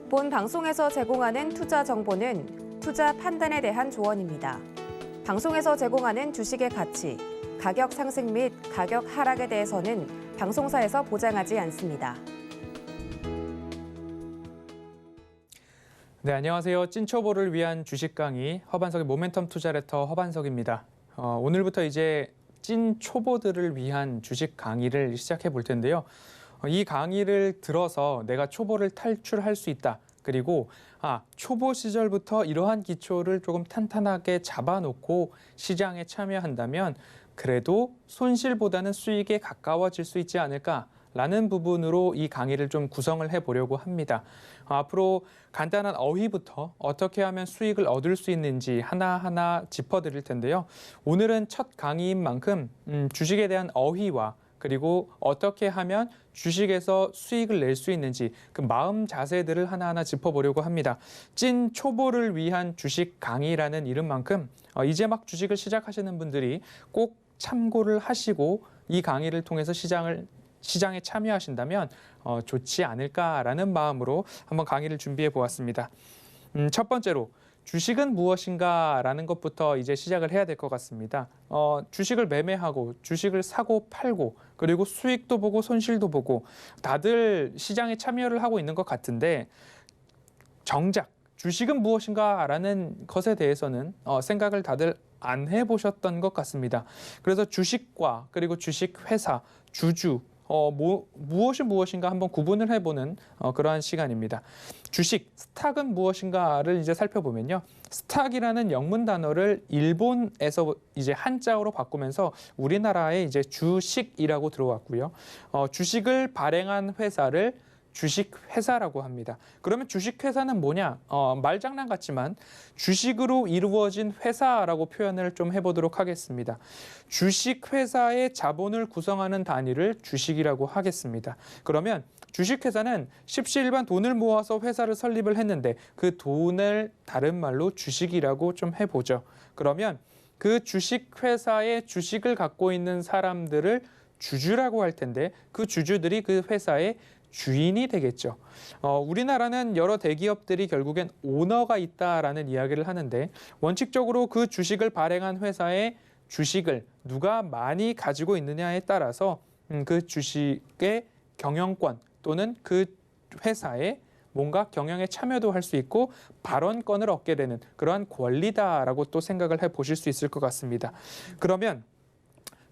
본 방송에서 제공하는 투자 정보는 투자 판단에 대한 조언입니다. 방송에서 제공하는 주식의 가치, 가격 상승 및 가격 하락에 대해서는 방송사에서 보장하지 않습니다. 네, 안녕하세요. 찐초보를 위한 주식 강의 허반석의 모멘텀 투자레터 허반석입니다. 오늘부터 이제 찐초보들을 위한 주식 강의를 시작해 볼 텐데요. 이 강의를 들어서 내가 초보를 탈출할 수 있다. 그리고 초보 시절부터 이러한 기초를 조금 탄탄하게 잡아놓고 시장에 참여한다면 그래도 손실보다는 수익에 가까워질 수 있지 않을까라는 부분으로 이 강의를 좀 구성을 해보려고 합니다. 앞으로 간단한 어휘부터 어떻게 하면 수익을 얻을 수 있는지 하나하나 짚어드릴 텐데요. 오늘은 첫 강의인 만큼 주식에 대한 어휘와 그리고 어떻게 하면 주식에서 수익을 낼 수 있는지 그 마음 자세들을 하나하나 짚어보려고 합니다. 찐 초보를 위한 주식 강의라는 이름만큼 이제 막 주식을 시작하시는 분들이 꼭 참고를 하시고 이 강의를 통해서 시장에 참여하신다면 좋지 않을까라는 마음으로 한번 강의를 준비해 보았습니다. 첫 번째로 주식은 무엇인가라는 것부터 이제 시작을 해야 될 것 같습니다. 주식을 매매하고 주식을 사고 팔고 그리고 수익도 보고 손실도 보고 다들 시장에 참여를 하고 있는 것 같은데 정작 주식은 무엇인가라는 것에 대해서는 생각을 다들 안 해보셨던 것 같습니다. 그래서 주식과 그리고 주식회사, 주주 무엇이 무엇인가 한번 구분을 해보는 그러한 시간입니다. 주식, 스탁은 무엇인가를 이제 살펴보면요. 스탁이라는 영문 단어를 일본에서 이제 한자어로 바꾸면서 우리나라에 이제 주식이라고 들어왔고요. 주식을 발행한 회사를 주식회사라고 합니다. 그러면 주식회사는 뭐냐? 말장난 같지만 주식으로 이루어진 회사라고 표현을 좀 해보도록 하겠습니다. 주식회사의 자본을 구성하는 단위를 주식이라고 하겠습니다. 그러면 주식회사는 십시일반 돈을 모아서 회사를 설립을 했는데 그 돈을 다른 말로 주식이라고 좀 해보죠. 그러면 그 주식회사의 주식을 갖고 있는 사람들을 주주라고 할 텐데 그 주주들이 그 회사의 주인이 되겠죠. 우리나라는 여러 대기업들이 결국엔 오너가 있다라는 이야기를 하는데 원칙적으로 그 주식을 발행한 회사의 주식을 누가 많이 가지고 있느냐에 따라서 그 주식의 경영권 또는 그 회사의 뭔가 경영에 참여도 할 수 있고 발언권을 얻게 되는 그러한 권리다라고 또 생각을 해보실 수 있을 것 같습니다. 그러면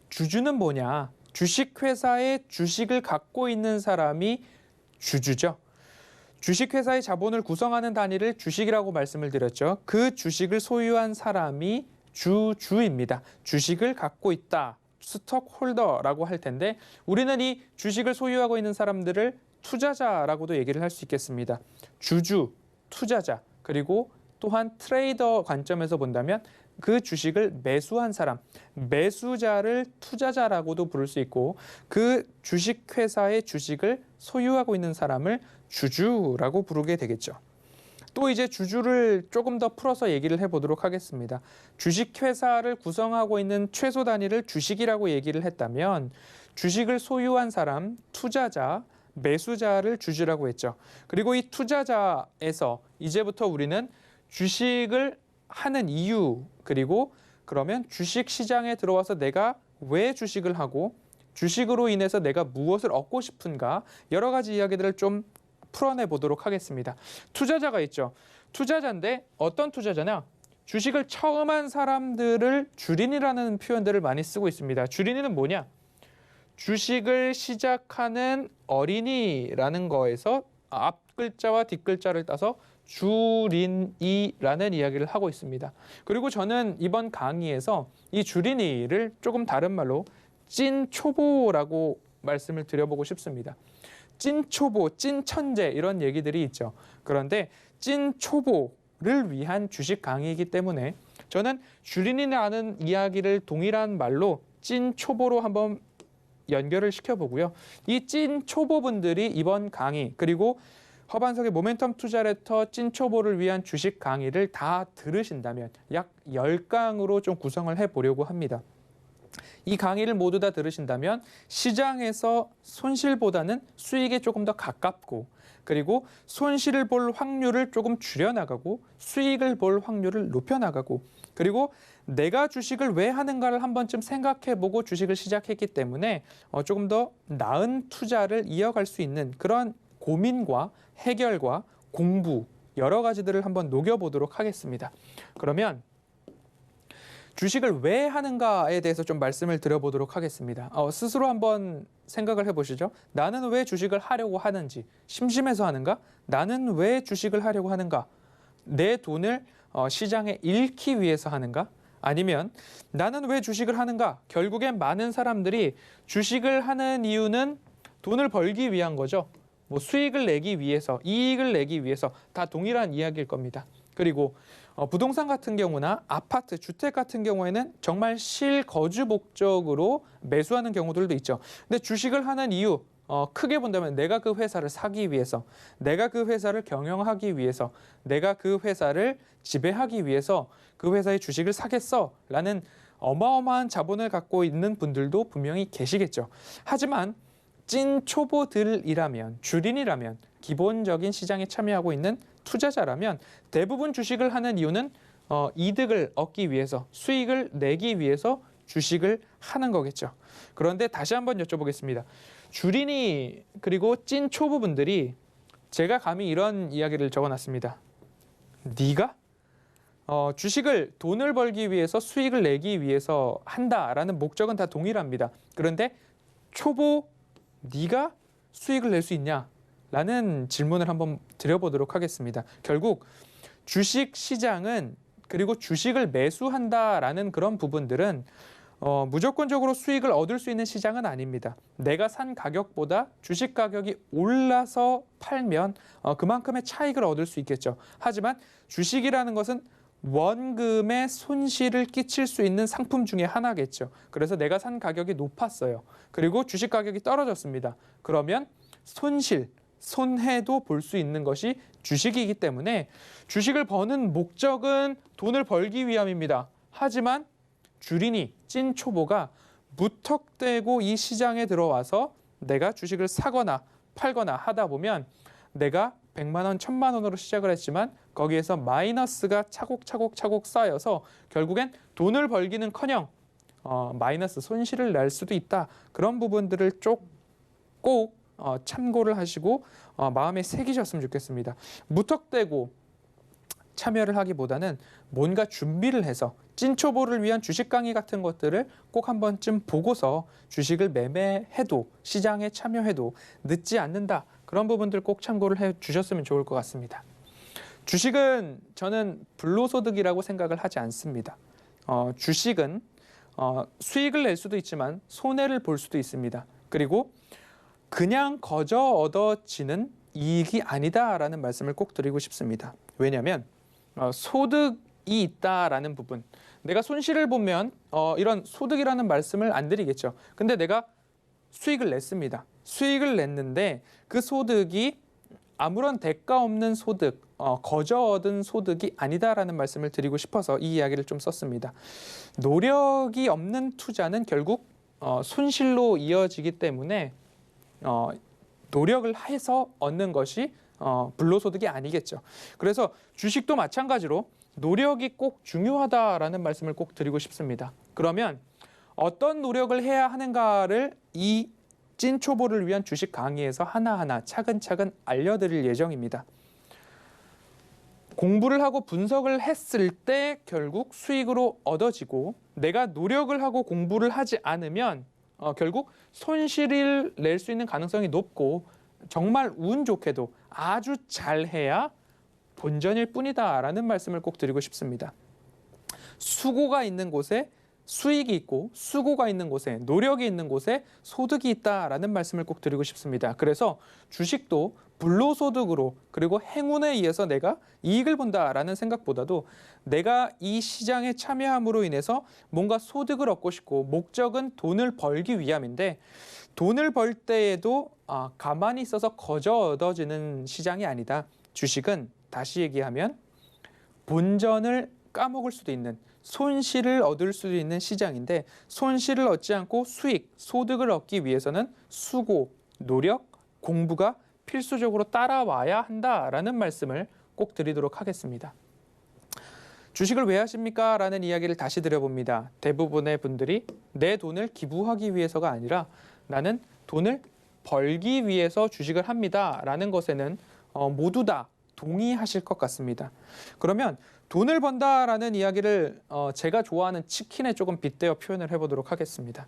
주주는 뭐냐? 주식회사의 주식을 갖고 있는 사람이 주주죠. 주식회사의 자본을 구성하는 단위를 주식이라고 말씀을 드렸죠. 그 주식을 소유한 사람이 주주입니다. 주식을 갖고 있다. 스톡홀더라고 할 텐데 우리는 이 주식을 소유하고 있는 사람들을 투자자라고도 얘기를 할 수 있겠습니다. 주주, 투자자, 그리고 또한 트레이더 관점에서 본다면 그 주식을 매수한 사람, 매수자를 투자자라고도 부를 수 있고 그 주식회사의 주식을 소유하고 있는 사람을 주주라고 부르게 되겠죠. 또 이제 주주를 조금 더 풀어서 얘기를 해보도록 하겠습니다. 주식회사를 구성하고 있는 최소 단위를 주식이라고 얘기를 했다면 주식을 소유한 사람, 투자자, 매수자를 주주라고 했죠. 그리고 이 투자자에서 이제부터 우리는 주식을 하는 이유 그리고 그러면 주식 시장에 들어와서 내가 왜 주식을 하고 주식으로 인해서 내가 무엇을 얻고 싶은가 여러 가지 이야기들을 좀 풀어내 보도록 하겠습니다. 투자자가 있죠. 투자자인데 어떤 투자자냐? 주식을 처음 한 사람들을 주린이라는 표현들을 많이 쓰고 있습니다. 주린이는 뭐냐? 주식을 시작하는 어린이라는 거에서 앞 글자와 뒷 글자를 따서 주린이라는 이야기를 하고 있습니다. 그리고 저는 이번 강의에서 이 주린이를 조금 다른 말로 찐초보라고 말씀을 드려보고 싶습니다. 찐초보, 찐천재 이런 얘기들이 있죠. 그런데 찐초보를 위한 주식 강의이기 때문에 저는 주린이라는 이야기를 동일한 말로 찐초보로 한번 연결을 시켜보고요. 이 찐초보분들이 이번 강의 그리고 허반석의 모멘텀 투자레터 찐초보를 위한 주식 강의를 다 들으신다면 약 10강으로 좀 구성을 해보려고 합니다. 이 강의를 모두 다 들으신다면 시장에서 손실보다는 수익에 조금 더 가깝고 그리고 손실을 볼 확률을 조금 줄여나가고 수익을 볼 확률을 높여나가고 그리고 내가 주식을 왜 하는가를 한 번쯤 생각해보고 주식을 시작했기 때문에 조금 더 나은 투자를 이어갈 수 있는 그런 고민과 해결과 공부 여러 가지들을 한번 녹여보도록 하겠습니다. 그러면 주식을 왜 하는가에 대해서 좀 말씀을 드려보도록 하겠습니다. 스스로 한번 생각을 해보시죠. 나는 왜 주식을 하려고 하는지, 심심해서 하는가? 나는 왜 주식을 하려고 하는가? 내 돈을 시장에 잃기 위해서 하는가? 아니면 나는 왜 주식을 하는가? 결국엔 많은 사람들이 주식을 하는 이유는 돈을 벌기 위한 거죠. 뭐 수익을 내기 위해서, 이익을 내기 위해서 다 동일한 이야기일 겁니다. 그리고 부동산 같은 경우나 아파트, 주택 같은 경우에는 정말 실거주 목적으로 매수하는 경우들도 있죠. 근데 주식을 하는 이유, 크게 본다면 내가 그 회사를 사기 위해서, 내가 그 회사를 경영하기 위해서, 내가 그 회사를 지배하기 위해서 그 회사의 주식을 사겠어 라는 어마어마한 자본을 갖고 있는 분들도 분명히 계시겠죠. 하지만 찐 초보들이라면, 주린이라면, 기본적인 시장에 참여하고 있는 투자자라면 대부분 주식을 하는 이유는 이득을 얻기 위해서, 수익을 내기 위해서 주식을 하는 거겠죠. 그런데 다시 한번 여쭤보겠습니다. 주린이 그리고 찐 초보분들이 제가 감히 이런 이야기를 적어놨습니다. 네가 주식을 돈을 벌기 위해서 수익을 내기 위해서 한다라는 목적은 다 동일합니다. 그런데 초보 네가 수익을 낼 수 있냐? 라는 질문을 한번 드려보도록 하겠습니다. 결국 주식 시장은 그리고 주식을 매수한다라는 그런 부분들은 무조건적으로 수익을 얻을 수 있는 시장은 아닙니다. 내가 산 가격보다 주식 가격이 올라서 팔면 그만큼의 차익을 얻을 수 있겠죠. 하지만 주식이라는 것은 원금의 손실을 끼칠 수 있는 상품 중에 하나겠죠. 그래서 내가 산 가격이 높았어요. 그리고 주식 가격이 떨어졌습니다. 그러면 손해도 볼 수 있는 것이 주식이기 때문에 주식을 버는 목적은 돈을 벌기 위함입니다. 하지만 주린이, 찐 초보가 무턱대고 이 시장에 들어와서 내가 주식을 사거나 팔거나 하다 보면 내가 100만 원, 1000만 원으로 시작을 했지만 거기에서 마이너스가 차곡차곡 쌓여서 결국엔 돈을 벌기는커녕 마이너스 손실을 낼 수도 있다. 그런 부분들을 꼭 참고를 하시고 마음에 새기셨으면 좋겠습니다. 무턱대고 참여를 하기보다는 뭔가 준비를 해서 찐초보를 위한 주식 강의 같은 것들을 꼭 한 번쯤 보고서 주식을 매매해도 시장에 참여해도 늦지 않는다. 그런 부분들 꼭 참고를 해 주셨으면 좋을 것 같습니다. 주식은 저는 불로소득이라고 생각을 하지 않습니다. 주식은 수익을 낼 수도 있지만 손해를 볼 수도 있습니다. 그리고 그냥 거저 얻어지는 이익이 아니다라는 말씀을 꼭 드리고 싶습니다. 왜냐하면 소득이 있다라는 부분, 내가 손실을 보면 이런 소득이라는 말씀을 안 드리겠죠. 근데 내가 수익을 냈습니다. 수익을 냈는데 그 소득이 아무런 대가 없는 소득, 거저 얻은 소득이 아니다라는 말씀을 드리고 싶어서 이 이야기를 좀 썼습니다. 노력이 없는 투자는 결국 손실로 이어지기 때문에 노력을 해서 얻는 것이 불로소득이 아니겠죠. 그래서 주식도 마찬가지로 노력이 꼭 중요하다라는 말씀을 꼭 드리고 싶습니다. 그러면 어떤 노력을 해야 하는가를 이 찐초보를 위한 주식 강의에서 하나하나 차근차근 알려드릴 예정입니다. 공부를 하고 분석을 했을 때 결국 수익으로 얻어지고 내가 노력을 하고 공부를 하지 않으면 결국 손실을 낼 수 있는 가능성이 높고 정말 운 좋게도 아주 잘해야 본전일 뿐이다라는 말씀을 꼭 드리고 싶습니다. 수고가 있는 곳에 수익이 있고 수고가 있는 곳에 노력이 있는 곳에 소득이 있다라는 말씀을 꼭 드리고 싶습니다. 그래서 주식도 불로소득으로 그리고 행운에 의해서 내가 이익을 본다라는 생각보다도 내가 이 시장에 참여함으로 인해서 뭔가 소득을 얻고 싶고 목적은 돈을 벌기 위함인데 돈을 벌 때에도 가만히 있어서 거저 얻어지는 시장이 아니다. 주식은 다시 얘기하면 본전을 까먹을 수도 있는 손실을 얻을 수도 있는 시장인데 손실을 얻지 않고 수익, 소득을 얻기 위해서는 수고, 노력, 공부가 필수적으로 따라와야 한다라는 말씀을 꼭 드리도록 하겠습니다. 주식을 왜 하십니까? 라는 이야기를 다시 드려봅니다. 대부분의 분들이 내 돈을 기부하기 위해서가 아니라 나는 돈을 벌기 위해서 주식을 합니다. 라는 것에는 모두 다 동의하실 것 같습니다. 그러면 돈을 번다라는 이야기를 제가 좋아하는 치킨에 조금 빗대어 표현을 해보도록 하겠습니다.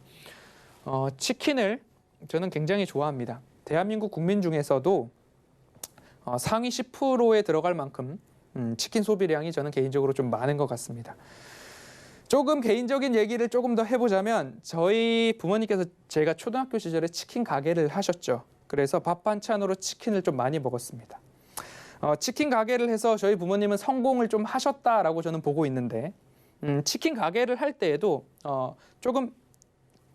치킨을 저는 굉장히 좋아합니다. 대한민국 국민 중에서도 상위 10%에 들어갈 만큼 치킨 소비량이 저는 개인적으로 좀 많은 것 같습니다. 조금 개인적인 얘기를 조금 더 해보자면 저희 부모님께서 제가 초등학교 시절에 치킨 가게를 하셨죠. 그래서 밥 반찬으로 치킨을 좀 많이 먹었습니다. 치킨 가게를 해서 저희 부모님은 성공을 좀 하셨다라고 저는 보고 있는데 치킨 가게를 할 때에도 조금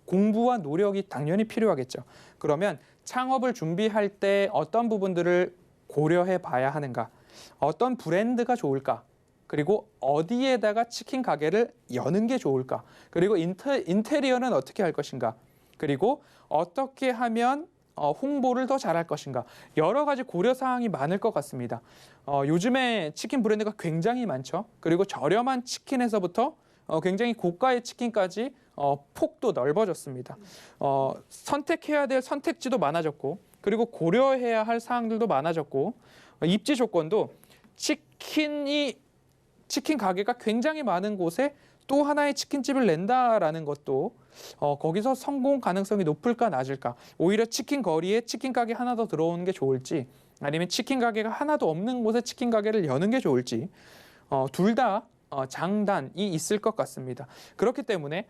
공부와 노력이 당연히 필요하겠죠. 그러면 창업을 준비할 때 어떤 부분들을 고려해 봐야 하는가? 어떤 브랜드가 좋을까? 그리고 어디에다가 치킨 가게를 여는 게 좋을까? 그리고 인테리어는 어떻게 할 것인가? 그리고 어떻게 하면 홍보를 더 잘할 것인가? 여러 가지 고려사항이 많을 것 같습니다. 요즘에 치킨 브랜드가 굉장히 많죠. 그리고 저렴한 치킨에서부터 굉장히 고가의 치킨까지 폭도 넓어졌습니다. 선택해야 될 선택지도 많아졌고 그리고 고려해야 할 사항들도 많아졌고 입지 조건도 치킨 가게가 굉장히 많은 곳에 또 하나의 치킨집을 낸다라는 것도 거기서 성공 가능성이 높을까 낮을까? 오히려 치킨 거리에 치킨 가게 하나 더 들어오는 게 좋을지 아니면 치킨 가게가 하나도 없는 곳에 치킨 가게를 여는 게 좋을지 둘 다 장단이 있을 것 같습니다. 그렇기 때문에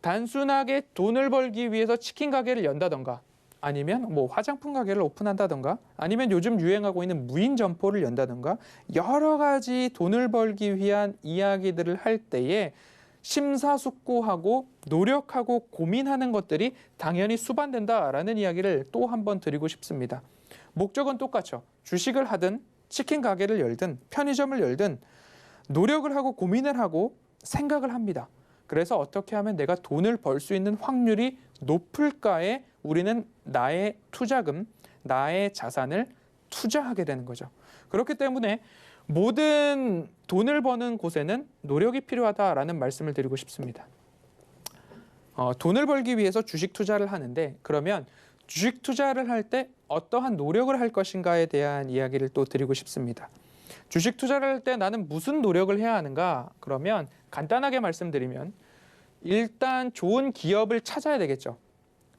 단순하게 돈을 벌기 위해서 치킨 가게를 연다던가 아니면 뭐 화장품 가게를 오픈한다던가 아니면 요즘 유행하고 있는 무인 점포를 연다던가 여러 가지 돈을 벌기 위한 이야기들을 할 때에 심사숙고하고 노력하고 고민하는 것들이 당연히 수반된다라는 이야기를 또 한 번 드리고 싶습니다. 목적은 똑같죠. 주식을 하든 치킨 가게를 열든 편의점을 열든 노력을 하고 고민을 하고 생각을 합니다. 그래서 어떻게 하면 내가 돈을 벌 수 있는 확률이 높을까에 우리는 나의 투자금, 나의 자산을 투자하게 되는 거죠. 그렇기 때문에 모든 돈을 버는 곳에는 노력이 필요하다라는 말씀을 드리고 싶습니다. 돈을 벌기 위해서 주식 투자를 하는데 그러면 주식 투자를 할 때 어떠한 노력을 할 것인가에 대한 이야기를 또 드리고 싶습니다. 주식 투자를 할 때 나는 무슨 노력을 해야 하는가? 그러면 간단하게 말씀드리면 일단 좋은 기업을 찾아야 되겠죠.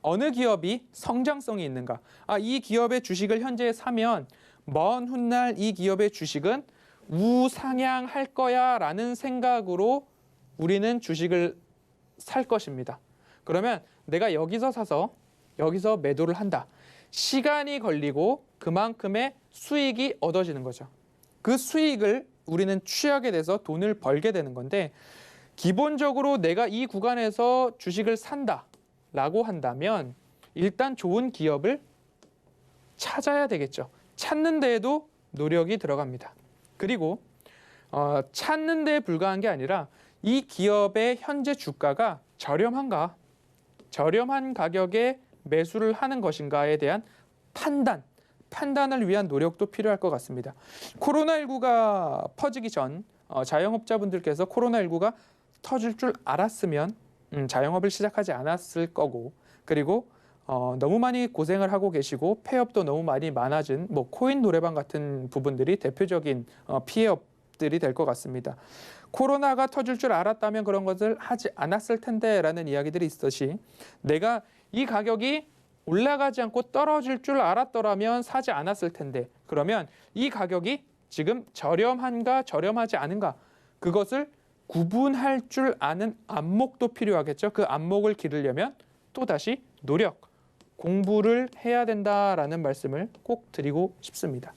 어느 기업이 성장성이 있는가? 이 기업의 주식을 현재 사면 먼 훗날 이 기업의 주식은 우상향할 거야 라는 생각으로 우리는 주식을 살 것입니다. 그러면 내가 여기서 사서 여기서 매도를 한다. 시간이 걸리고 그만큼의 수익이 얻어지는 거죠. 그 수익을 우리는 취하게 돼서 돈을 벌게 되는 건데 기본적으로 내가 이 구간에서 주식을 산다라고 한다면 일단 좋은 기업을 찾아야 되겠죠. 찾는 데에도 노력이 들어갑니다. 그리고 찾는 데에 불과한 게 아니라 이 기업의 현재 주가가 저렴한가, 저렴한 가격에 매수를 하는 것인가에 대한 판단을 위한 노력도 필요할 것 같습니다. 코로나19가 퍼지기 전 자영업자분들께서 코로나19가 터질 줄 알았으면 자영업을 시작하지 않았을 거고 그리고 너무 많이 고생을 하고 계시고 폐업도 너무 많이 많아진 코인 노래방 같은 부분들이 대표적인 피해업들이 될 것 같습니다. 코로나가 터질 줄 알았다면 그런 것을 하지 않았을 텐데라는 이야기들이 있듯이 내가 이 가격이 올라가지 않고 떨어질 줄 알았더라면 사지 않았을 텐데 그러면 이 가격이 지금 저렴한가 저렴하지 않은가 그것을 구분할 줄 아는 안목도 필요하겠죠. 그 안목을 기르려면 또다시 노력, 공부를 해야 된다라는 말씀을 꼭 드리고 싶습니다.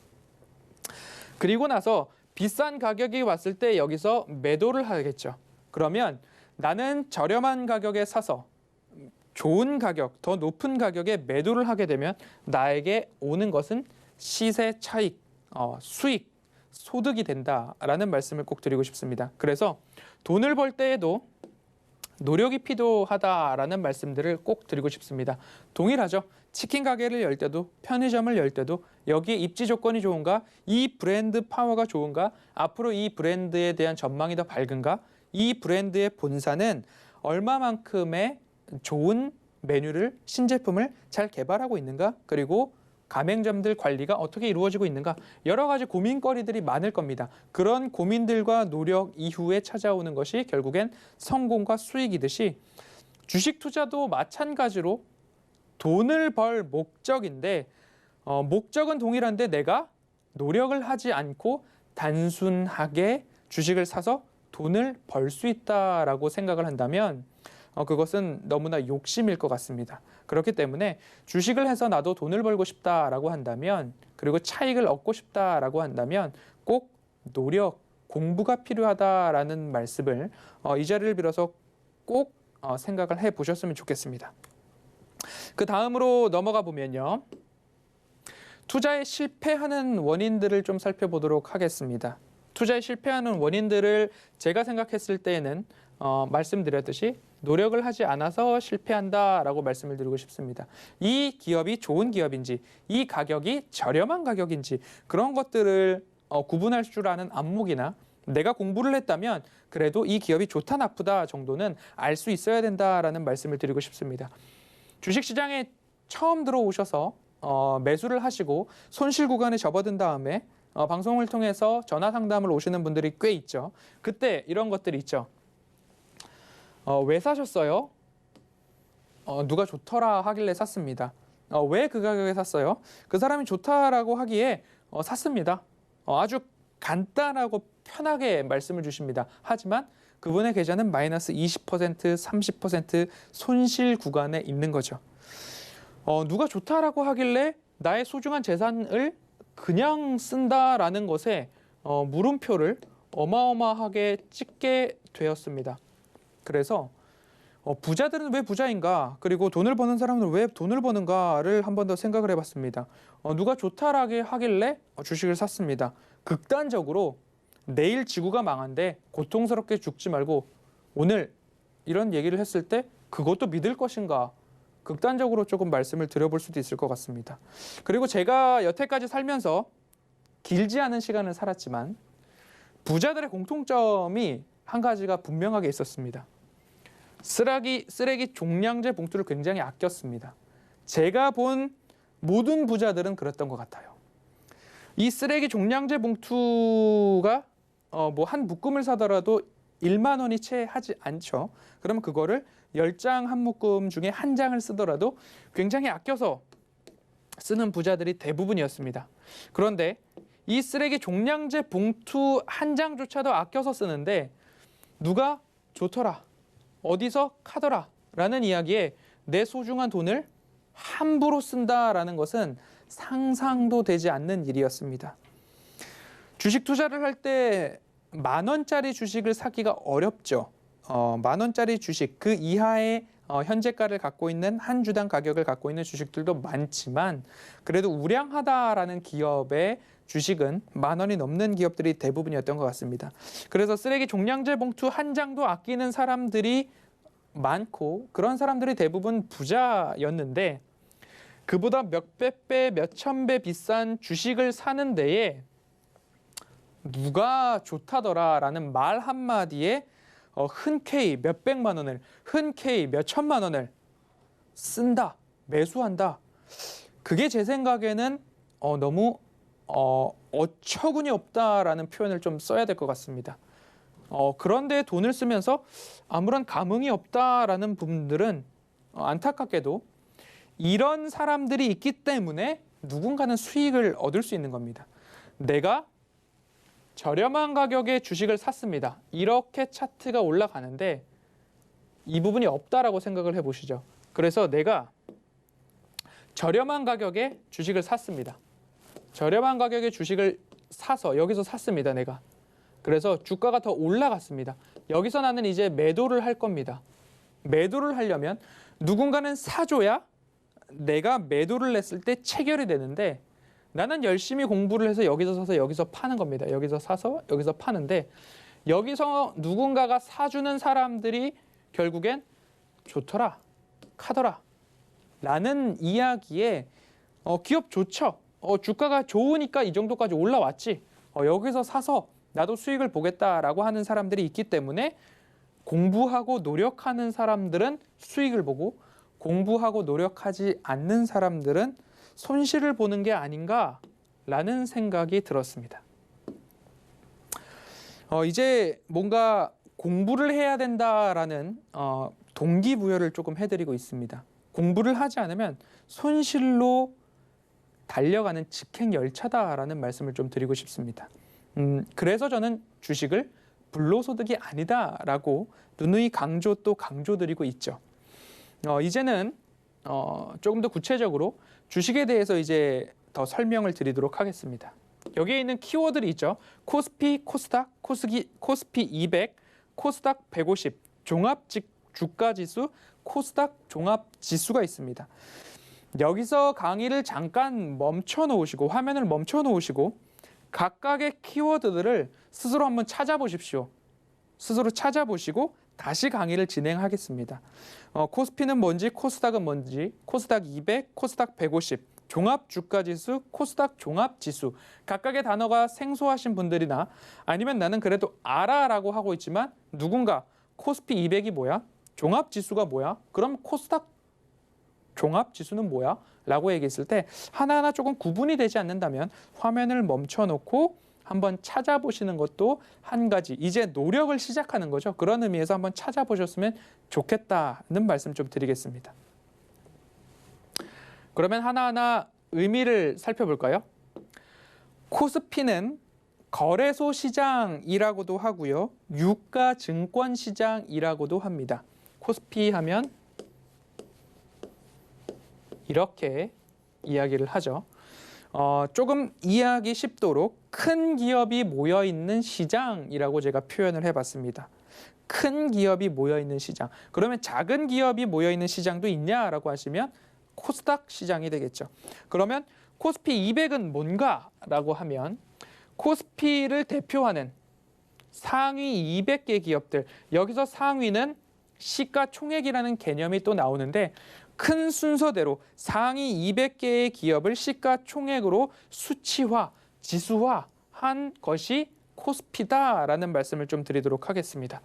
그리고 나서 비싼 가격이 왔을 때 여기서 매도를 하겠죠. 그러면 나는 저렴한 가격에 사서 좋은 가격, 더 높은 가격에 매도를 하게 되면 나에게 오는 것은 시세 차익, 수익, 소득이 된다라는 말씀을 꼭 드리고 싶습니다. 그래서 돈을 벌 때에도 노력이 필요하다라는 말씀들을 꼭 드리고 싶습니다. 동일하죠. 치킨 가게를 열 때도 편의점을 열 때도 여기에 입지 조건이 좋은가? 이 브랜드 파워가 좋은가? 앞으로 이 브랜드에 대한 전망이 더 밝은가? 이 브랜드의 본사는 얼마만큼의 좋은 메뉴를, 신제품을 잘 개발하고 있는가? 그리고 가맹점들 관리가 어떻게 이루어지고 있는가? 여러 가지 고민거리들이 많을 겁니다. 그런 고민들과 노력 이후에 찾아오는 것이 결국엔 성공과 수익이듯이 주식 투자도 마찬가지로 돈을 벌 목적인데 목적은 동일한데 내가 노력을 하지 않고 단순하게 주식을 사서 돈을 벌 수 있다라고 생각을 한다면 그것은 너무나 욕심일 것 같습니다. 그렇기 때문에 주식을 해서 나도 돈을 벌고 싶다라고 한다면, 그리고 차익을 얻고 싶다라고 한다면 꼭 노력, 공부가 필요하다라는 말씀을 이 자리를 빌어서 꼭 생각을 해보셨으면 좋겠습니다. 그 다음으로 넘어가 보면요. 투자에 실패하는 원인들을 좀 살펴보도록 하겠습니다. 투자에 실패하는 원인들을 제가 생각했을 때에는 말씀드렸듯이 노력을 하지 않아서 실패한다라고 말씀을 드리고 싶습니다. 이 기업이 좋은 기업인지, 이 가격이 저렴한 가격인지 그런 것들을 구분할 줄 아는 안목이나 내가 공부를 했다면 그래도 이 기업이 좋다 나쁘다 정도는 알 수 있어야 된다라는 말씀을 드리고 싶습니다. 주식시장에 처음 들어오셔서 매수를 하시고 손실 구간에 접어든 다음에 방송을 통해서 전화 상담을 오시는 분들이 꽤 있죠. 그때 이런 것들이 있죠. 왜 사셨어요? 누가 좋더라 하길래 샀습니다. 왜 그 가격에 샀어요? 그 사람이 좋다라고 하기에 샀습니다. 아주 간단하고 편하게 말씀을 주십니다. 하지만 그분의 계좌는 마이너스 20%, 30% 손실 구간에 있는 거죠. 누가 좋다라고 하길래 나의 소중한 재산을 그냥 쓴다라는 것에 물음표를 어마어마하게 찍게 되었습니다. 그래서 부자들은 왜 부자인가? 그리고 돈을 버는 사람은 왜 돈을 버는가를 한 번 더 생각을 해봤습니다. 누가 좋다라고 하길래 주식을 샀습니다. 극단적으로 내일 지구가 망한데 고통스럽게 죽지 말고 오늘 이런 얘기를 했을 때 그것도 믿을 것인가? 극단적으로 조금 말씀을 드려볼 수도 있을 것 같습니다. 그리고 제가 여태까지 살면서 길지 않은 시간을 살았지만 부자들의 공통점이 한 가지가 분명하게 있었습니다. 쓰레기 종량제 봉투를 굉장히 아꼈습니다. 제가 본 모든 부자들은 그랬던 것 같아요. 이 쓰레기 종량제 봉투가 뭐 한 묶음을 사더라도 1만 원이 채 하지 않죠. 그러면 그거를 10장 한 묶음 중에 한 장을 쓰더라도 굉장히 아껴서 쓰는 부자들이 대부분이었습니다. 그런데 이 쓰레기 종량제 봉투 한 장조차도 아껴서 쓰는데 누가 좋더라, 어디서 카더라 라는 이야기에 내 소중한 돈을 함부로 쓴다라는 것은 상상도 되지 않는 일이었습니다. 주식 투자를 할 때 10,000원짜리 주식을 사기가 어렵죠. 10,000원짜리 주식 그 이하의 현재가를 갖고 있는 한 주당 가격을 갖고 있는 주식들도 많지만 그래도 우량하다라는 기업의 주식은 10,000원이 넘는 기업들이 대부분이었던 것 같습니다. 그래서 쓰레기 종량제 봉투 한 장도 아끼는 사람들이 많고 그런 사람들이 대부분 부자였는데 그보다 몇백 배, 몇천 배 비싼 주식을 사는 데에 누가 좋다더라라는 말 한마디에 흔쾌히 몇백만 원을, 흔쾌히 몇천만 원을 쓴다, 매수한다. 그게 제 생각에는 너무 어처구니 없다라는 표현을 좀 써야 될 것 같습니다. 그런데 돈을 쓰면서 아무런 감흥이 없다라는 부분들은 안타깝게도 이런 사람들이 있기 때문에 누군가는 수익을 얻을 수 있는 겁니다. 내가 저렴한 가격에 주식을 샀습니다. 이렇게 차트가 올라가는데 이 부분이 없다라고 생각을 해보시죠. 그래서 내가 저렴한 가격에 주식을 샀습니다. 저렴한 가격에 주식을 사서 여기서 샀습니다. 내가. 그래서 주가가 더 올라갔습니다. 여기서 나는 이제 매도를 할 겁니다. 매도를 하려면 누군가는 사줘야 내가 매도를 냈을 때 체결이 되는데 나는 열심히 공부를 해서 여기서 사서 여기서 파는 겁니다. 여기서 사서 여기서 파는데 여기서 누군가가 사주는 사람들이 결국엔 좋더라, 카더라 라는 이야기에 기업 좋죠. 주가가 좋으니까 이 정도까지 올라왔지. 여기서 사서 나도 수익을 보겠다라고 하는 사람들이 있기 때문에 공부하고 노력하는 사람들은 수익을 보고 공부하고 노력하지 않는 사람들은 손실을 보는 게 아닌가라는 생각이 들었습니다. 이제 뭔가 공부를 해야 된다라는 동기부여를 조금 해드리고 있습니다. 공부를 하지 않으면 손실로 달려가는 직행열차다라는 말씀을 좀 드리고 싶습니다. 그래서 저는 주식을 불로소득이 아니다라고 누누이 강조드리고 있죠. 이제는 조금 더 구체적으로 주식에 대해서 이제 더 설명을 드리도록 하겠습니다. 여기에 있는 키워드들이 있죠. 코스피, 코스닥, 코스피 200, 코스닥 150, 종합 주가지수, 코스닥 종합지수가 있습니다. 여기서 강의를 잠깐 화면을 멈춰 놓으시고 각각의 키워드들을 스스로 한번 찾아보십시오. 스스로 찾아보시고 다시 강의를 진행하겠습니다. 코스피는 뭔지, 코스닥은 뭔지, 코스닥 200, 코스닥 150, 종합주가지수, 코스닥 종합지수 각각의 단어가 생소하신 분들이나 아니면 나는 그래도 알아라고 하고 있지만 누군가 코스피 200이 뭐야? 종합지수가 뭐야? 그럼 코스닥 종합지수는 뭐야? 라고 얘기했을 때 하나하나 조금 구분이 되지 않는다면 화면을 멈춰놓고 한번 찾아보시는 것도 한 가지 이제 노력을 시작하는 거죠. 그런 의미에서 한번 찾아보셨으면 좋겠다는 말씀 좀 드리겠습니다. 그러면 하나하나 의미를 살펴볼까요? 코스피는 거래소 시장이라고도 하고요. 유가 증권 시장이라고도 합니다. 코스피 하면 이렇게 이야기를 하죠. 조금 이해하기 쉽도록 큰 기업이 모여있는 시장이라고 제가 표현을 해봤습니다. 큰 기업이 모여있는 시장. 그러면 작은 기업이 모여있는 시장도 있냐라고 하시면 코스닥 시장이 되겠죠. 그러면 코스피 200은 뭔가라고 하면 코스피를 대표하는 상위 200개 기업들. 여기서 상위는 시가총액이라는 개념이 또 나오는데 큰 순서대로 상위 200개의 기업을 시가총액으로 수치화, 지수화한 것이 코스피다라는 말씀을 좀 드리도록 하겠습니다.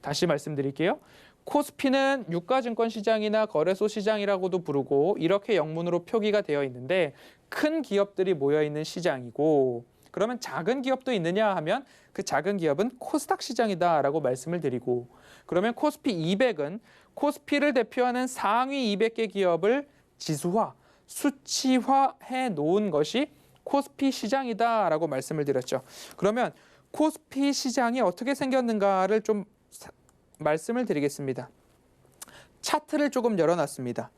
다시 말씀드릴게요. 코스피는 유가증권시장이나 거래소 시장이라고도 부르고 이렇게 영문으로 표기가 되어 있는데 큰 기업들이 모여있는 시장이고 그러면 작은 기업도 있느냐 하면 그 작은 기업은 코스닥 시장이다라고 말씀을 드리고 그러면 코스피 200은 코스피를 대표하는 상위 200개 기업을 지수화, 수치화해 놓은 것이 코스피 시장이다라고 말씀을 드렸죠. 그러면 코스피 시장이 어떻게 생겼는가를 좀 말씀을 드리겠습니다. 차트를 조금 열어놨습니다.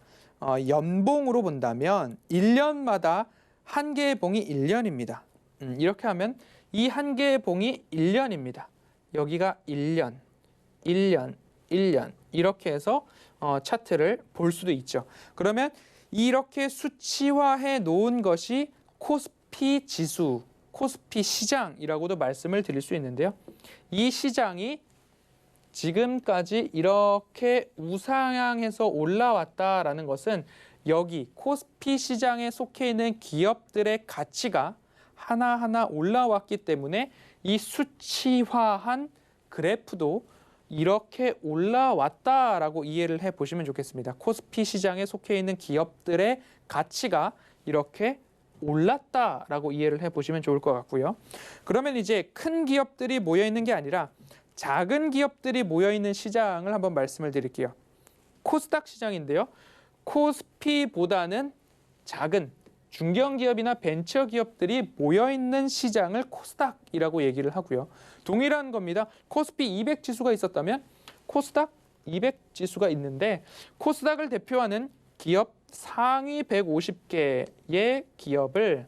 연봉으로 본다면 1년마다 한 개의 봉이 1년입니다. 이렇게 하면 이 한 개의 봉이 1년입니다. 여기가 1년, 1년, 1년 이렇게 해서 차트를 볼 수도 있죠. 그러면 이렇게 수치화해 놓은 것이 코스피 지수, 코스피 시장이라고도 말씀을 드릴 수 있는데요. 이 시장이 지금까지 이렇게 우상향해서 올라왔다라는 것은 여기 코스피 시장에 속해 있는 기업들의 가치가 하나하나 올라왔기 때문에 이 수치화한 그래프도 이렇게 올라왔다라고 이해를 해보시면 좋겠습니다. 코스피 시장에 속해 있는 기업들의 가치가 이렇게 올랐다라고 이해를 해보시면 좋을 것 같고요. 그러면 이제 큰 기업들이 모여있는 게 아니라 작은 기업들이 모여있는 시장을 한번 말씀을 드릴게요. 코스닥 시장인데요. 코스피보다는 작은 중견기업이나 벤처기업들이 모여있는 시장을 코스닥이라고 얘기를 하고요. 동일한 겁니다. 코스피 200 지수가 있었다면 코스닥 200 지수가 있는데 코스닥을 대표하는 기업 상위 150개의 기업을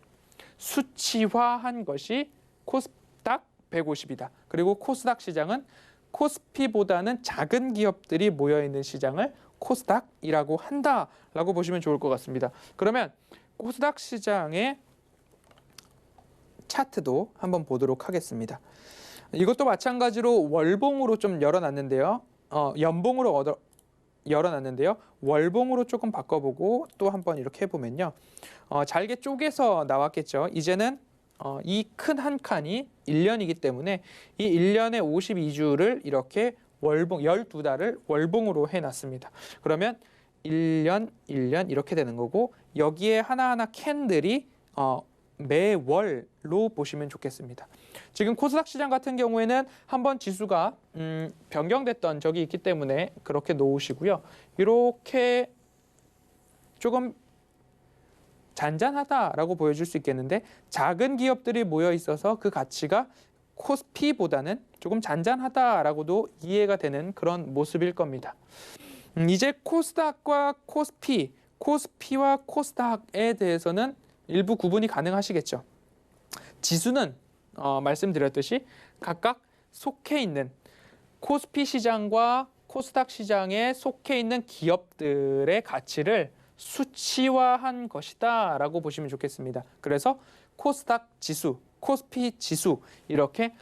수치화한 것이 코스닥 150이다. 그리고 코스닥 시장은 코스피보다는 작은 기업들이 모여있는 시장을 코스닥이라고 한다라고 보시면 좋을 것 같습니다. 그러면 코스닥 시장의 차트도 한번 보도록 하겠습니다. 이것도 마찬가지로 월봉으로 좀 열어놨는데요. 연봉으로 열어놨는데요. 월봉으로 조금 바꿔보고 또 한번 이렇게 해보면요. 잘게 쪼개서 나왔겠죠. 이제는 이 큰 한 칸이 1년이기 때문에 이 1년에 52주를 이렇게 월봉 12달을 월봉으로 해놨습니다. 그러면 1년, 1년 이렇게 되는 거고 여기에 하나하나 캔들이 매월로 보시면 좋겠습니다. 지금 코스닥 시장 같은 경우에는 한번 지수가 변경됐던 적이 있기 때문에 그렇게 놓으시고요. 이렇게 조금 잔잔하다라고 보여줄 수 있겠는데 작은 기업들이 모여 있어서 그 가치가 코스피보다는 조금 잔잔하다라고도 이해가 되는 그런 모습일 겁니다. 이제 코스닥과 코스피, 코스피와 코스닥에 대해서는 일부 구분이 가능하시겠죠. 지수는 말씀드렸듯이 각각 속해 있는 코스피 시장과 코스닥 시장에 속해 있는 기업들의 가치를 수치화한 것이다 라고 보시면 좋겠습니다. 그래서 코스닥 지수, 코스피 지수 이렇게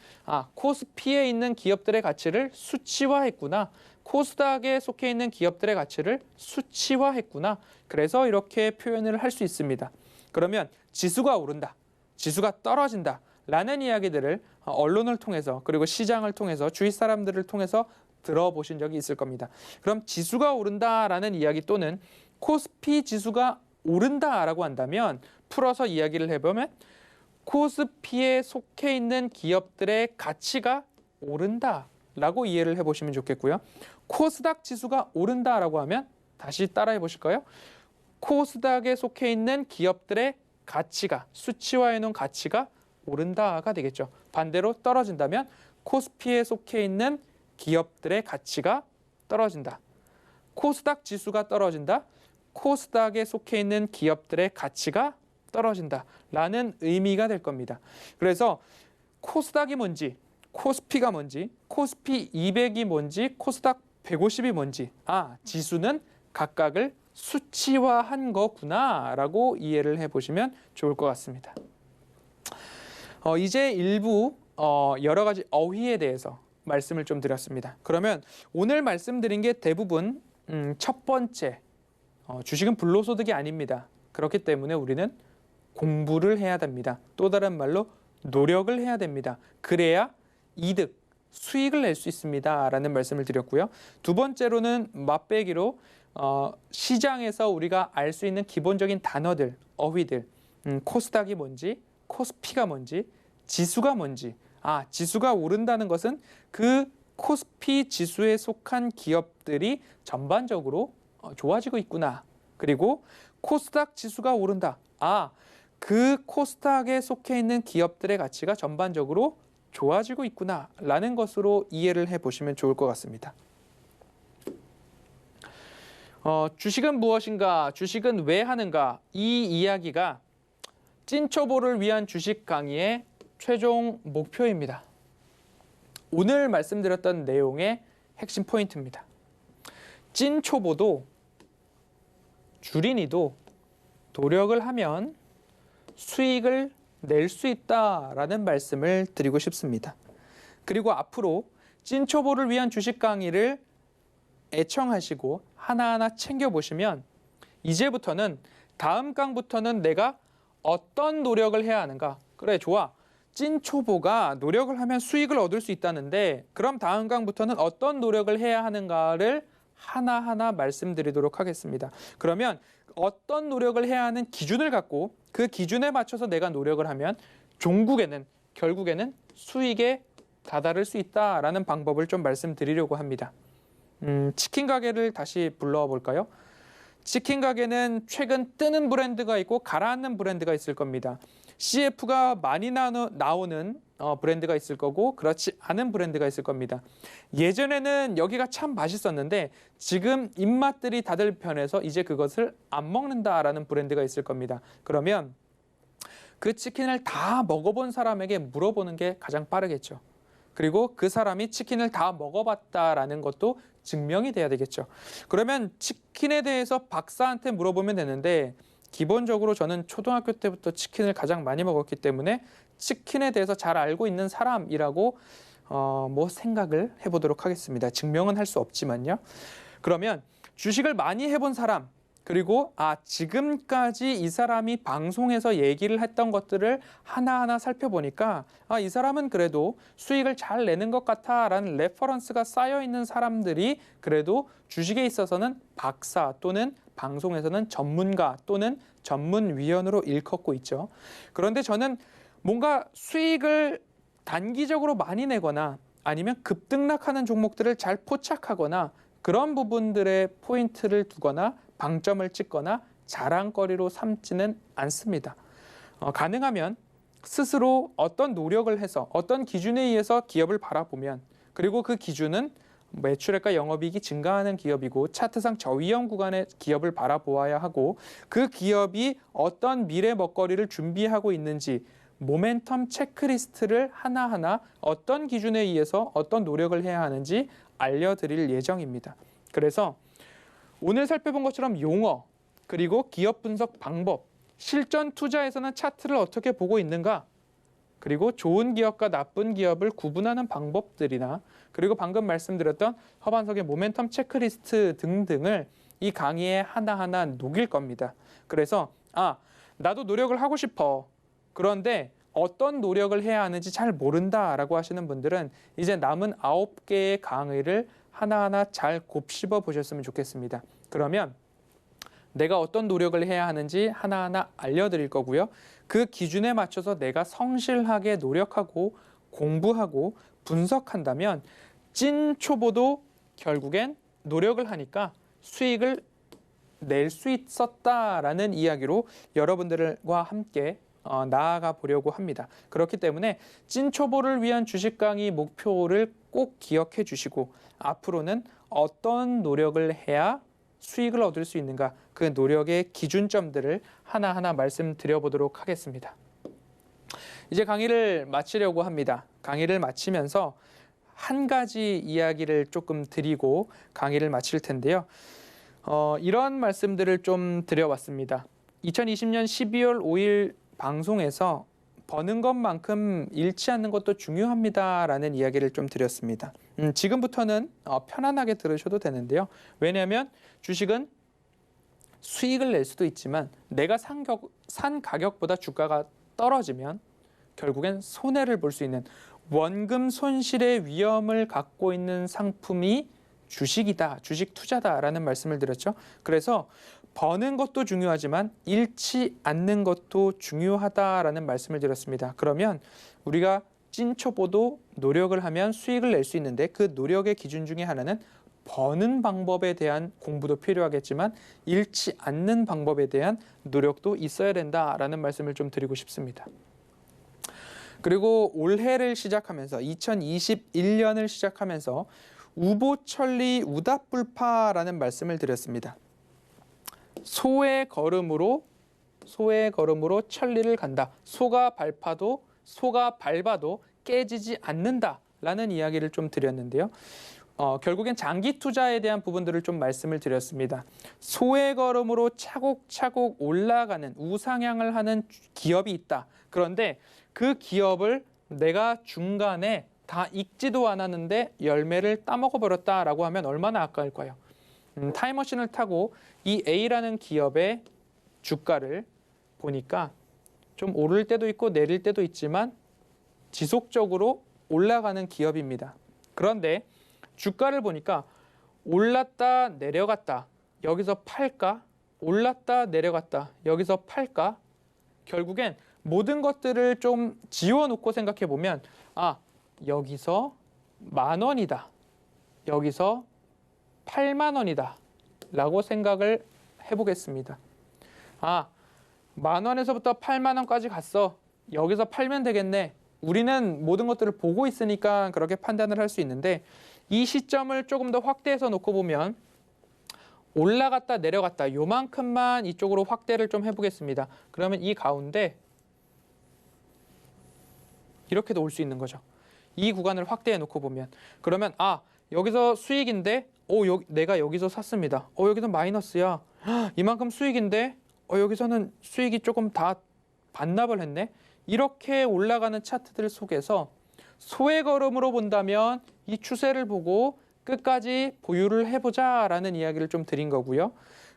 코스피에 있는 기업들의 가치를 수치화했구나. 코스닥에 속해 있는 기업들의 가치를 수치화했구나. 그래서 이렇게 표현을 할 수 있습니다. 그러면 지수가 오른다, 지수가 떨어진다 라는 이야기들을 언론을 통해서 그리고 시장을 통해서 주위 사람들을 통해서 들어보신 적이 있을 겁니다. 그럼 지수가 오른다라는 이야기 또는 코스피 지수가 오른다라고 한다면 풀어서 이야기를 해보면 코스피에 속해 있는 기업들의 가치가 오른다라고 이해를 해보시면 좋겠고요. 코스닥 지수가 오른다라고 하면 다시 따라해 보실까요? 코스닥에 속해 있는 기업들의 가치가 수치화해 놓은 가치가 오른다가 되겠죠. 반대로 떨어진다면 코스피에 속해 있는 기업들의 가치가 떨어진다. 코스닥 지수가 떨어진다. 코스닥에 속해 있는 기업들의 가치가 떨어진다 라는 의미가 될 겁니다. 그래서 코스닥이 뭔지, 코스피가 뭔지, 코스피 200이 뭔지, 코스닥 150이 뭔지 지수는 각각을 수치화한 거구나 라고 이해를 해보시면 좋을 것 같습니다. 이제 일부 여러 가지 어휘에 대해서 말씀을 좀 드렸습니다. 그러면 오늘 말씀드린 게 대부분 첫 번째 주식은 불로소득이 아닙니다. 그렇기 때문에 우리는 공부를 해야 됩니다. 또 다른 말로 노력을 해야 됩니다. 그래야 이득, 수익을 낼 수 있습니다. 라는 말씀을 드렸고요. 두 번째로는 맛배기로 시장에서 우리가 알 수 있는 기본적인 단어들, 어휘들, 코스닥이 뭔지, 코스피가 뭔지, 지수가 뭔지. 지수가 오른다는 것은 그 코스피 지수에 속한 기업들이 전반적으로 좋아지고 있구나. 그리고 코스닥 지수가 오른다. 그 코스닥에 속해 있는 기업들의 가치가 전반적으로 좋아지고 있구나 라는 것으로 이해를 해보시면 좋을 것 같습니다. 주식은 무엇인가? 주식은 왜 하는가? 이 이야기가 찐초보를 위한 주식 강의의 최종 목표입니다. 오늘 말씀드렸던 내용의 핵심 포인트입니다. 찐초보도 주린이도 노력을 하면 수익을 낼 수 있다라는 말씀을 드리고 싶습니다. 그리고 앞으로 찐초보를 위한 주식 강의를 애청하시고 하나하나 챙겨보시면 이제부터는 다음 강부터는 내가 어떤 노력을 해야 하는가? 그래, 좋아. 찐초보가 노력을 하면 수익을 얻을 수 있다는데 그럼 다음 강부터는 어떤 노력을 해야 하는가를 하나하나 말씀드리도록 하겠습니다. 그러면 어떤 노력을 해야 하는 기준을 갖고 그 기준에 맞춰서 내가 노력을 하면 결국에는 수익에 다다를 수 있다라는 방법을 좀 말씀드리려고 합니다. 치킨 가게를 다시 불러와 볼까요? 치킨 가게는 최근 뜨는 브랜드가 있고 가라앉는 브랜드가 있을 겁니다. CF가 많이 나오는 브랜드가 있을 거고 그렇지 않은 브랜드가 있을 겁니다. 예전에는 여기가 참 맛있었는데 지금 입맛들이 다들 변해서 이제 그것을 안 먹는다라는 브랜드가 있을 겁니다. 그러면 그 치킨을 다 먹어본 사람에게 물어보는 게 가장 빠르겠죠. 그리고 그 사람이 치킨을 다 먹어봤다라는 것도 증명이 돼야 되겠죠. 그러면 치킨에 대해서 박사한테 물어보면 되는데 기본적으로 저는 초등학교 때부터 치킨을 가장 많이 먹었기 때문에 치킨에 대해서 잘 알고 있는 사람이라고 뭐 생각을 해보도록 하겠습니다. 증명은 할 수 없지만요. 그러면 주식을 많이 해본 사람, 그리고 지금까지 이 사람이 방송에서 얘기를 했던 것들을 하나하나 살펴보니까 이 사람은 그래도 수익을 잘 내는 것 같아라는 레퍼런스가 쌓여 있는 사람들이 그래도 주식에 있어서는 박사 또는 방송에서는 전문가 또는 전문위원으로 일컫고 있죠. 그런데 저는 뭔가 수익을 단기적으로 많이 내거나 아니면 급등락하는 종목들을 잘 포착하거나 그런 부분들의 포인트를 두거나 방점을 찍거나 자랑거리로 삼지는 않습니다. 가능하면 스스로 어떤 노력을 해서 어떤 기준에 의해서 기업을 바라보면, 그리고 그 기준은 매출액과 영업이익이 증가하는 기업이고 차트상 저위험 구간의 기업을 바라보아야 하고, 그 기업이 어떤 미래 먹거리를 준비하고 있는지 모멘텀 체크리스트를 하나하나 어떤 기준에 의해서 어떤 노력을 해야 하는지 알려드릴 예정입니다. 그래서 오늘 살펴본 것처럼 용어, 그리고 기업 분석 방법, 실전 투자에서는 차트를 어떻게 보고 있는가, 그리고 좋은 기업과 나쁜 기업을 구분하는 방법들이나, 그리고 방금 말씀드렸던 허반석의 모멘텀 체크리스트 등등을 이 강의에 하나하나 녹일 겁니다. 그래서 나도 노력을 하고 싶어. 그런데 어떤 노력을 해야 하는지 잘 모른다라고 하시는 분들은 이제 남은 9개의 강의를 하나하나 잘 곱씹어 보셨으면 좋겠습니다. 그러면 내가 어떤 노력을 해야 하는지 하나하나 알려드릴 거고요. 그 기준에 맞춰서 내가 성실하게 노력하고 공부하고 분석한다면 찐 초보도 결국엔 노력을 하니까 수익을 낼 수 있었다라는 이야기로 여러분들과 함께 나아가 보려고 합니다. 그렇기 때문에 찐 초보를 위한 주식 강의 목표를 꼭 기억해 주시고 앞으로는 어떤 노력을 해야 수익을 얻을 수 있는가, 그 노력의 기준점들을 하나하나 말씀드려 보도록 하겠습니다. 이제 강의를 마치려고 합니다. 강의를 마치면서 한 가지 이야기를 조금 드리고 강의를 마칠 텐데요. 이런 말씀들을 좀 드려왔습니다. 2020년 12월 5일 방송에서 버는 것만큼 잃지 않는 것도 중요합니다라는 이야기를 좀 드렸습니다. 지금부터는 편안하게 들으셔도 되는데요. 왜냐하면 주식은 수익을 낼 수도 있지만 내가 산 가격보다 주가가 떨어지면 결국엔 손해를 볼 수 있는 원금 손실의 위험을 갖고 있는 상품이 주식이다, 주식 투자다라는 말씀을 드렸죠. 그래서 버는 것도 중요하지만 잃지 않는 것도 중요하다라는 말씀을 드렸습니다. 그러면 우리가 찐초보도 노력을 하면 수익을 낼 수 있는데 그 노력의 기준 중에 하나는 버는 방법에 대한 공부도 필요하겠지만 잃지 않는 방법에 대한 노력도 있어야 된다라는 말씀을 좀 드리고 싶습니다. 그리고 올해를 시작하면서 2021년을 시작하면서 우보천리 우답불파라는 말씀을 드렸습니다. 소의 걸음으로 천리를 간다. 소가 밟아도 깨지지 않는다라는 이야기를 좀 드렸는데요. 결국엔 장기 투자에 대한 부분들을 좀 말씀을 드렸습니다. 소의 걸음으로 차곡차곡 올라가는 우상향을 하는 기업이 있다. 그런데 그 기업을 내가 중간에 다 익지도 않았는데 열매를 따먹어 버렸다라고 하면 얼마나 아까울까요? 타임머신을 타고 이 A라는 기업의 주가를 보니까 좀 오를 때도 있고 내릴 때도 있지만 지속적으로 올라가는 기업입니다. 그런데 주가를 보니까 올랐다 내려갔다, 여기서 팔까? 올랐다 내려갔다, 여기서 팔까? 결국엔 모든 것들을 좀 지워놓고 생각해 보면 여기서 10,000원이다, 여기서 80,000원이다 라고 생각을 해보겠습니다. 10,000원에서부터 80,000원까지 갔어. 여기서 팔면 되겠네. 우리는 모든 것들을 보고 있으니까 그렇게 판단을 할 수 있는데 이 시점을 조금 더 확대해서 놓고 보면 올라갔다 내려갔다 요만큼만 이쪽으로 확대를 좀 해보겠습니다. 그러면 이 가운데 이렇게도 올 수 있는 거죠. 이 구간을 확대해 놓고 보면 그러면 여기서 수익인데 내가 여기서 샀습니다. 여기서 마이너스야. 이만큼 수익인데 여기서는 수익이 조금 다 반납을 했네. 이렇게 올라가는 차트들 속에서 소의 걸음으로 본다면 이 추세를 보고 끝까지 보유를 해보자라는 이야기를 좀 드린 거고요.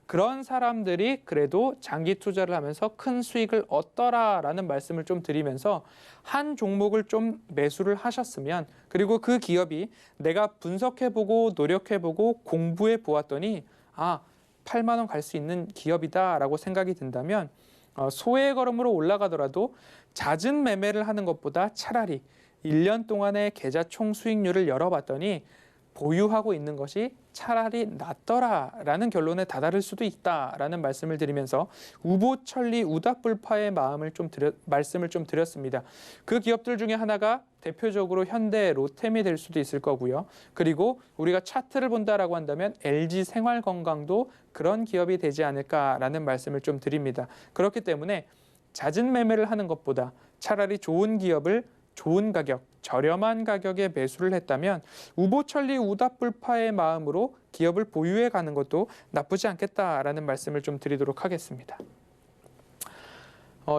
그런 사람들이 그래도 장기 투자를 하면서 큰 수익을 얻더라라는 말씀을 좀 드리면서 한 종목을 좀 매수를 하셨으면, 그리고 그 기업이 내가 분석해보고 노력해보고 공부해 보았더니 8만 원 갈 수 있는 기업이다라고 생각이 든다면 소의 걸음으로 올라가더라도 잦은 매매를 하는 것보다 차라리 1년 동안의 계좌 총 수익률을 열어봤더니 보유하고 있는 것이 차라리 낫더라라는 결론에 다다를 수도 있다라는 말씀을 드리면서 우보천리 우닥불파의 말씀을 좀 드렸습니다. 그 기업들 중에 하나가 대표적으로 현대, 로템이 될 수도 있을 거고요. 그리고 우리가 차트를 본다라고 한다면 LG생활건강도 그런 기업이 되지 않을까라는 말씀을 좀 드립니다. 그렇기 때문에 잦은 매매를 하는 것보다 차라리 좋은 기업을 좋은 가격, 저렴한 가격에 매수를 했다면 우보천리 우닥불파의 마음으로 기업을 보유해 가는 것도 나쁘지 않겠다라는 말씀을 좀 드리도록 하겠습니다.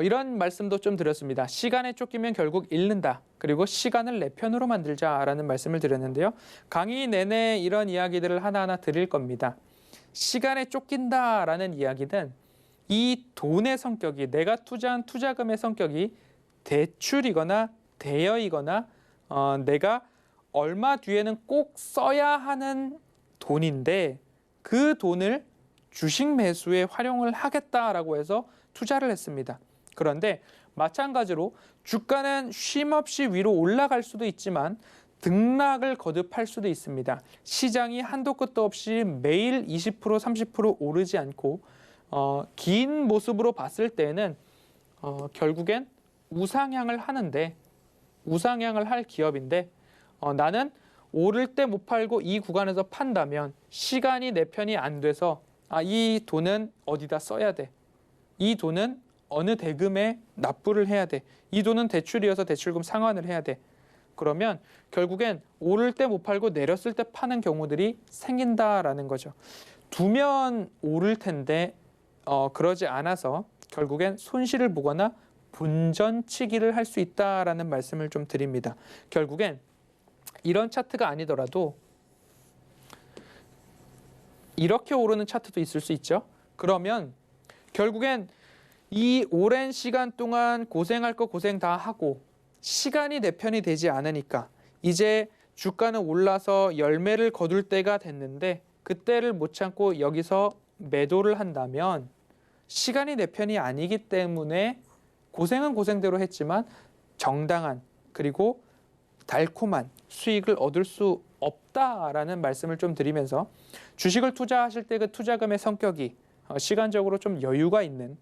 이런 말씀도 좀 드렸습니다. 시간에 쫓기면 결국 잃는다. 그리고 시간을 내 편으로 만들자라는 말씀을 드렸는데요. 강의 내내 이런 이야기들을 하나하나 드릴 겁니다. 시간에 쫓긴다라는 이야기는 이 돈의 성격이, 내가 투자한 투자금의 성격이 대출이거나 대여이거나 내가 얼마 뒤에는 꼭 써야 하는 돈인데 그 돈을 주식 매수에 활용을 하겠다라고 해서 투자를 했습니다. 그런데 마찬가지로 주가는 쉼없이 위로 올라갈 수도 있지만 등락을 거듭할 수도 있습니다. 시장이 한도 끝도 없이 매일 20% 30% 오르지 않고 긴 모습으로 봤을 때는 결국엔 우상향을 하는데, 우상향을 할 기업인데 나는 오를 때 못 팔고 이 구간에서 판다면 시간이 내 편이 안 돼서 이 돈은 어디다 써야 돼. 이 돈은 어느 대금에 납부를 해야 돼. 이 돈은 대출이어서 대출금 상환을 해야 돼. 그러면 결국엔 오를 때 못 팔고 내렸을 때 파는 경우들이 생긴다라는 거죠. 두면 오를 텐데 그러지 않아서 결국엔 손실을 보거나 분전치기를 할 수 있다라는 말씀을 좀 드립니다. 결국엔 이런 차트가 아니더라도 이렇게 오르는 차트도 있을 수 있죠. 그러면 결국엔 이 오랜 시간 동안 고생할 거 고생 다 하고 시간이 내 편이 되지 않으니까 이제 주가는 올라서 열매를 거둘 때가 됐는데 그때를 못 참고 여기서 매도를 한다면 시간이 내 편이 아니기 때문에 고생은 고생대로 했지만 정당한 그리고 달콤한 수익을 얻을 수 없다라는 말씀을 좀 드리면서 주식을 투자하실 때 그 투자금의 성격이 시간적으로 좀 여유가 있는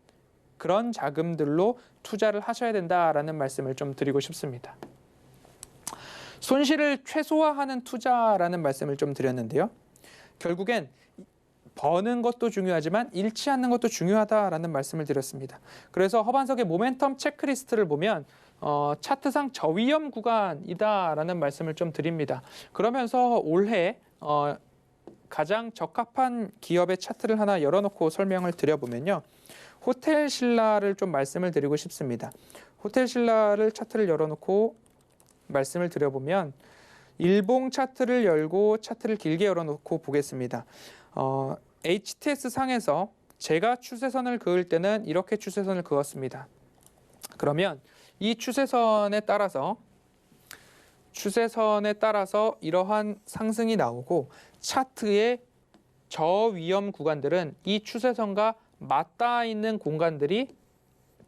그런 자금들로 투자를 하셔야 된다라는 말씀을 좀 드리고 싶습니다. 손실을 최소화하는 투자라는 말씀을 좀 드렸는데요. 결국엔 버는 것도 중요하지만 잃지 않는 것도 중요하다라는 말씀을 드렸습니다. 그래서 허반석의 모멘텀 체크리스트를 보면 차트상 저위험 구간이다라는 말씀을 좀 드립니다. 그러면서 올해 가장 적합한 기업의 차트를 하나 열어놓고 설명을 드려보면요. 호텔신라를 좀 말씀을 드리고 싶습니다. 호텔신라를 차트를 열어놓고 말씀을 드려보면 일봉 차트를 열고 차트를 길게 열어놓고 보겠습니다. HTS 상에서 제가 추세선을 그을 때는 이렇게 추세선을 그었습니다. 그러면 이 추세선에 따라서 이러한 상승이 나오고 차트의 저위험 구간들은 이 추세선과 맞닿아 있는 공간들이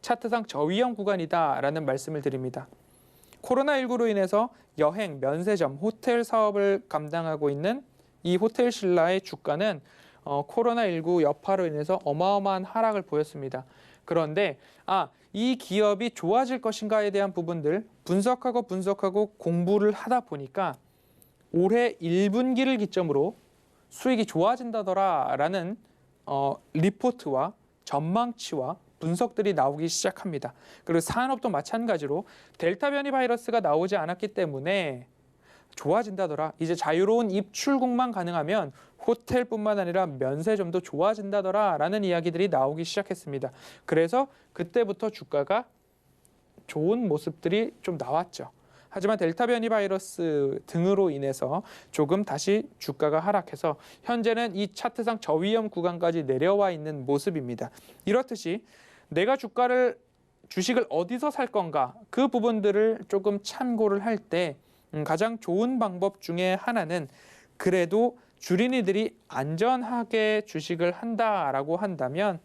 차트상 저위험 구간이다라는 말씀을 드립니다. 코로나19로 인해서 여행, 면세점, 호텔 사업을 감당하고 있는 이 호텔신라의 주가는 코로나19 여파로 인해서 어마어마한 하락을 보였습니다. 그런데 이 기업이 좋아질 것인가에 대한 부분들 분석하고 공부를 하다 보니까 올해 1분기를 기점으로 수익이 좋아진다더라라는 리포트와 전망치와 분석들이 나오기 시작합니다. 그리고 산업도 마찬가지로 델타 변이 바이러스가 나오지 않았기 때문에 좋아진다더라. 이제 자유로운 입출국만 가능하면 호텔뿐만 아니라 면세점도 좋아진다더라라는 이야기들이 나오기 시작했습니다. 그래서 그때부터 주가가 좋은 모습들이 좀 나왔죠. 하지만 델타 변이 바이러스 등으로 인해서 조금 다시 주가가 하락해서 현재는 이 차트상 저위험 구간까지 내려와 있는 모습입니다. 이렇듯이 내가 주식을 어디서 살 건가 그 부분들을 조금 참고를 할 때 가장 좋은 방법 중에 하나는 그래도 주린이들이 안전하게 주식을 한다라고 한다면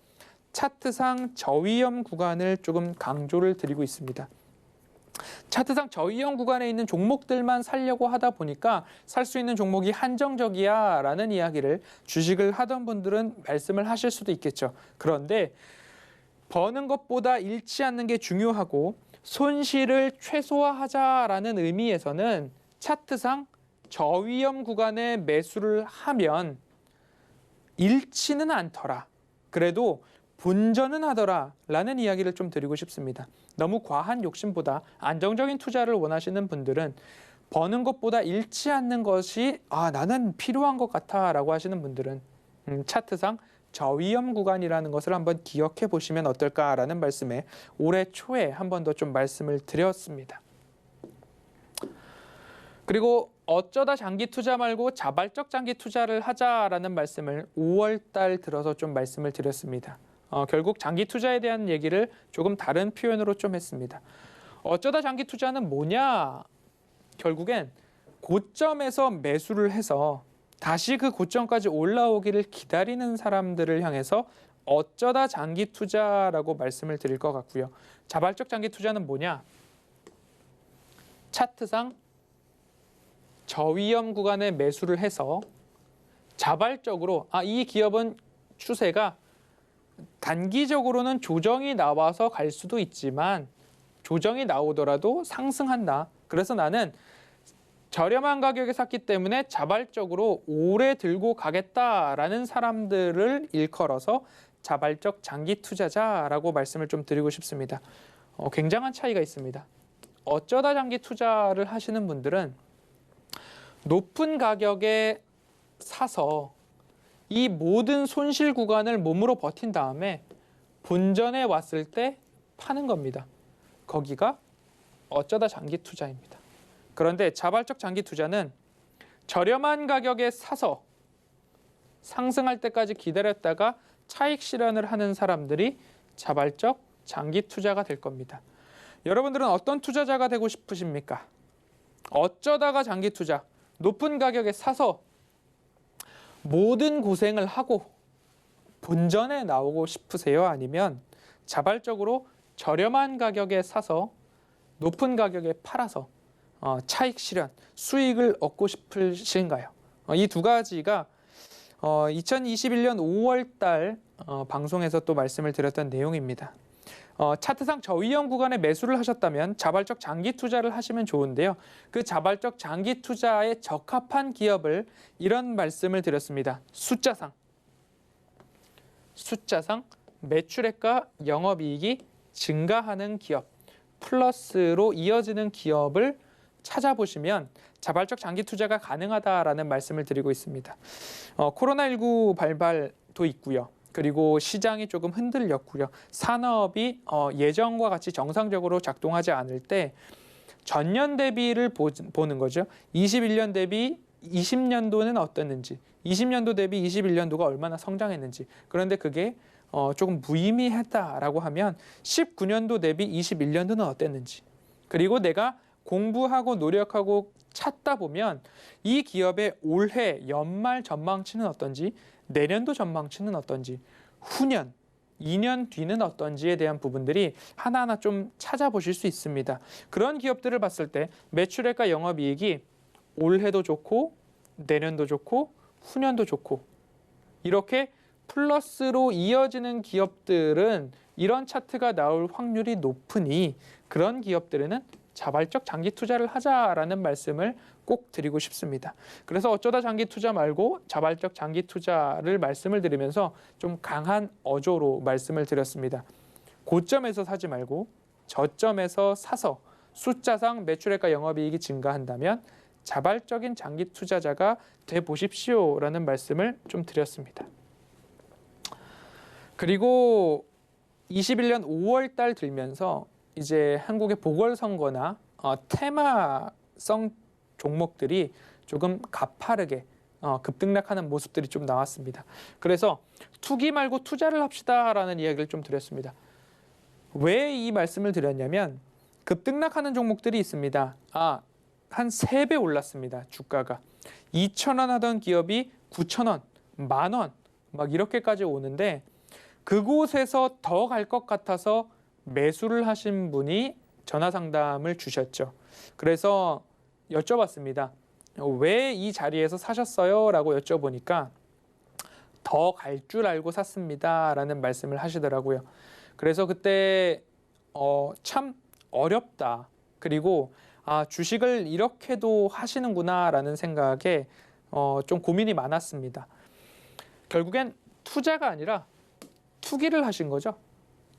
차트상 저위험 구간을 조금 강조를 드리고 있습니다. 차트상 저위험 구간에 있는 종목들만 살려고 하다 보니까 살 수 있는 종목이 한정적이야 라는 이야기를 주식을 하던 분들은 말씀을 하실 수도 있겠죠. 그런데 버는 것보다 잃지 않는 게 중요하고 손실을 최소화하자라는 의미에서는 차트상 저위험 구간에 매수를 하면 잃지는 않더라. 그래도 본전은 하더라 라는 이야기를 좀 드리고 싶습니다. 너무 과한 욕심보다 안정적인 투자를 원하시는 분들은 버는 것보다 잃지 않는 것이 나는 필요한 것 같아 라고 하시는 분들은 차트상 저위험 구간이라는 것을 한번 기억해 보시면 어떨까라는 말씀에 올해 초에 한 번 더 좀 말씀을 드렸습니다. 그리고 어쩌다 장기 투자 말고 자발적 장기 투자를 하자라는 말씀을 5월 달 들어서 좀 말씀을 드렸습니다. 결국 장기 투자에 대한 얘기를 조금 다른 표현으로 좀 했습니다. 어쩌다 장기 투자는 뭐냐? 결국엔 고점에서 매수를 해서 다시 그 고점까지 올라오기를 기다리는 사람들을 향해서 어쩌다 장기 투자라고 말씀을 드릴 것 같고요. 자발적 장기 투자는 뭐냐? 차트상 저위험 구간에 매수를 해서 자발적으로 이 기업은 추세가 단기적으로는 조정이 나와서 갈 수도 있지만 조정이 나오더라도 상승한다. 그래서 나는 저렴한 가격에 샀기 때문에 자발적으로 오래 들고 가겠다라는 사람들을 일컬어서 자발적 장기 투자자라고 말씀을 좀 드리고 싶습니다. 굉장한 차이가 있습니다. 어쩌다 장기 투자를 하시는 분들은 높은 가격에 사서 이 모든 손실 구간을 몸으로 버틴 다음에 본전에 왔을 때 파는 겁니다. 거기가 어쩌다 장기 투자입니다. 그런데 자발적 장기 투자는 저렴한 가격에 사서 상승할 때까지 기다렸다가 차익 실현을 하는 사람들이 자발적 장기 투자가 될 겁니다. 여러분들은 어떤 투자자가 되고 싶으십니까? 어쩌다가 장기 투자, 높은 가격에 사서 모든 고생을 하고 본전에 나오고 싶으세요? 아니면 자발적으로 저렴한 가격에 사서 높은 가격에 팔아서 차익 실현, 수익을 얻고 싶으신가요? 이 두 가지가 2021년 5월 달 방송에서 또 말씀을 드렸던 내용입니다. 차트상 저위험 구간에 매수를 하셨다면 자발적 장기 투자를 하시면 좋은데요. 그 자발적 장기 투자에 적합한 기업을 이런 말씀을 드렸습니다. 숫자상 매출액과 영업이익이 증가하는 기업, 플러스로 이어지는 기업을 찾아보시면 자발적 장기 투자가 가능하다라는 말씀을 드리고 있습니다. 코로나19 발발도 있고요. 그리고 시장이 조금 흔들렸고요. 산업이 예전과 같이 정상적으로 작동하지 않을 때 전년 대비를 보는 거죠. 21년 대비 20년도는 어땠는지, 20년도 대비 21년도가 얼마나 성장했는지. 그런데 그게 조금 무의미했다라고 하면 19년도 대비 21년도는 어땠는지. 그리고 내가 공부하고 노력하고 찾다 보면 이 기업의 올해 연말 전망치는 어떤지, 내년도 전망치는 어떤지, 후년, 2년 뒤는 어떤지에 대한 부분들이 하나하나 좀 찾아보실 수 있습니다. 그런 기업들을 봤을 때 매출액과 영업이익이 올해도 좋고 내년도 좋고 후년도 좋고 이렇게 플러스로 이어지는 기업들은 이런 차트가 나올 확률이 높으니 그런 기업들에는 자발적 장기 투자를 하자라는 말씀을 꼭 드리고 싶습니다. 그래서 어쩌다 장기 투자 말고 자발적 장기 투자를 말씀을 드리면서 좀 강한 어조로 말씀을 드렸습니다. 고점에서 사지 말고 저점에서 사서 숫자상 매출액과 영업이익이 증가한다면 자발적인 장기 투자자가 돼 보십시오라는 말씀을 좀 드렸습니다. 그리고 21년 5월 달 들면서 이제 한국의 보궐선거나 테마성 종목들이 조금 가파르게 급등락하는 모습들이 좀 나왔습니다. 그래서 투기 말고 투자를 합시다라는 이야기를 좀 드렸습니다. 왜 이 말씀을 드렸냐면 급등락하는 종목들이 있습니다. 한 3배 올랐습니다. 주가가. 2,000원 하던 기업이 9,000원, 10,000원 막 이렇게까지 오는데 그곳에서 더 갈 것 같아서 매수를 하신 분이 전화 상담을 주셨죠. 그래서 여쭤봤습니다. 왜 이 자리에서 사셨어요? 라고 여쭤보니까 더 갈 줄 알고 샀습니다. 라는 말씀을 하시더라고요. 그래서 그때 참 어렵다. 그리고 주식을 이렇게도 하시는구나 라는 생각에 좀 고민이 많았습니다. 결국엔 투자가 아니라 투기를 하신 거죠.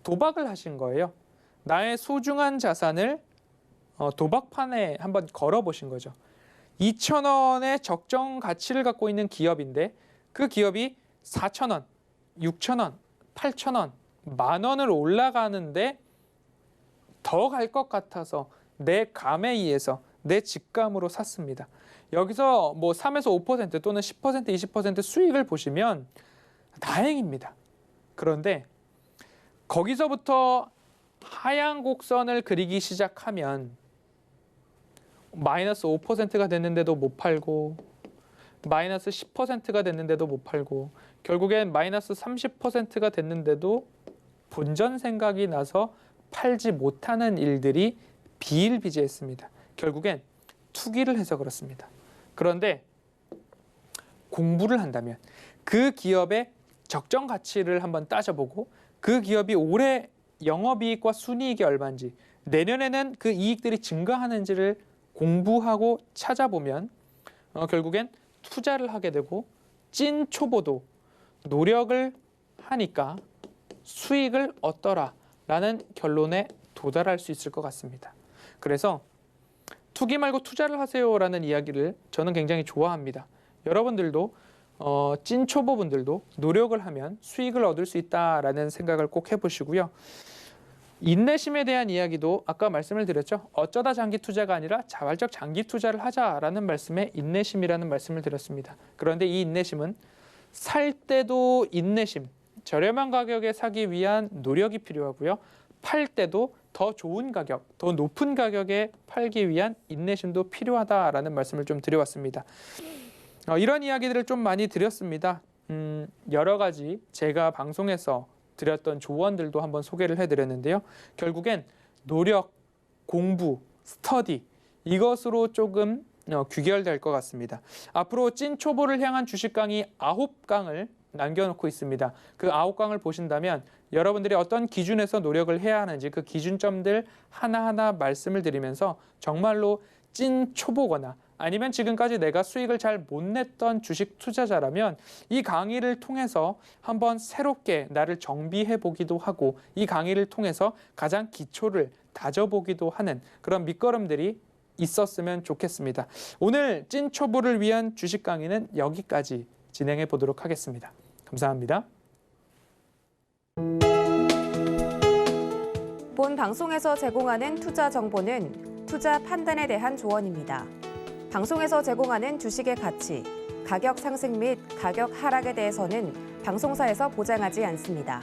도박을 하신 거예요. 나의 소중한 자산을 도박판에 한번 걸어보신 거죠. 2,000원의 적정 가치를 갖고 있는 기업인데 그 기업이 4,000원, 6,000원, 8,000원, 10,000원을 올라가는데 더 갈 것 같아서 내 감에 의해서 내 직감으로 샀습니다. 여기서 뭐 3에서 5% 또는 10%, 20% 수익을 보시면 다행입니다. 그런데 거기서부터 하향 곡선을 그리기 시작하면 마이너스 5%가 됐는데도 못 팔고 마이너스 10%가 됐는데도 못 팔고 결국엔 마이너스 30%가 됐는데도 본전 생각이 나서 팔지 못하는 일들이 비일비재했습니다. 결국엔 투기를 해서 그렇습니다. 그런데 공부를 한다면 그 기업의 적정 가치를 한번 따져보고 그 기업이 올해 영업이익과 순이익이 얼마인지 내년에는 그 이익들이 증가하는지를 공부하고 찾아보면 결국엔 투자를 하게 되고 찐 초보도 노력을 하니까 수익을 얻더라라는 결론에 도달할 수 있을 것 같습니다. 그래서 투기 말고 투자를 하세요라는 이야기를 저는 굉장히 좋아합니다. 여러분들도 찐 초보분들도 노력을 하면 수익을 얻을 수 있다라는 생각을 꼭 해보시고요. 인내심에 대한 이야기도 아까 말씀을 드렸죠. 어쩌다 장기 투자가 아니라 자발적 장기 투자를 하자라는 말씀에 인내심이라는 말씀을 드렸습니다. 그런데 이 인내심은 살 때도 인내심, 저렴한 가격에 사기 위한 노력이 필요하고요. 팔 때도 더 좋은 가격, 더 높은 가격에 팔기 위한 인내심도 필요하다라는 말씀을 좀 드려왔습니다. 이런 이야기들을 좀 많이 드렸습니다. 여러 가지 제가 방송에서 드렸던 조언들도 한번 소개를 해드렸는데요. 결국엔 노력, 공부, 스터디 이것으로 조금 귀결될 것 같습니다. 앞으로 찐 초보를 향한 주식 강의 9강을 남겨놓고 있습니다. 그 9강을 보신다면 여러분들이 어떤 기준에서 노력을 해야 하는지 그 기준점들 하나하나 말씀을 드리면서 정말로 찐 초보거나 아니면 지금까지 내가 수익을 잘 못 냈던 주식 투자자라면 이 강의를 통해서 한번 새롭게 나를 정비해 보기도 하고 이 강의를 통해서 가장 기초를 다져보기도 하는 그런 밑거름들이 있었으면 좋겠습니다. 오늘 찐 초보를 위한 주식 강의는 여기까지 진행해 보도록 하겠습니다. 감사합니다. 본 방송에서 제공하는 투자 정보는 투자 판단에 대한 조언입니다. 방송에서 제공하는 주식의 가치, 가격 상승 및 가격 하락에 대해서는 방송사에서 보장하지 않습니다.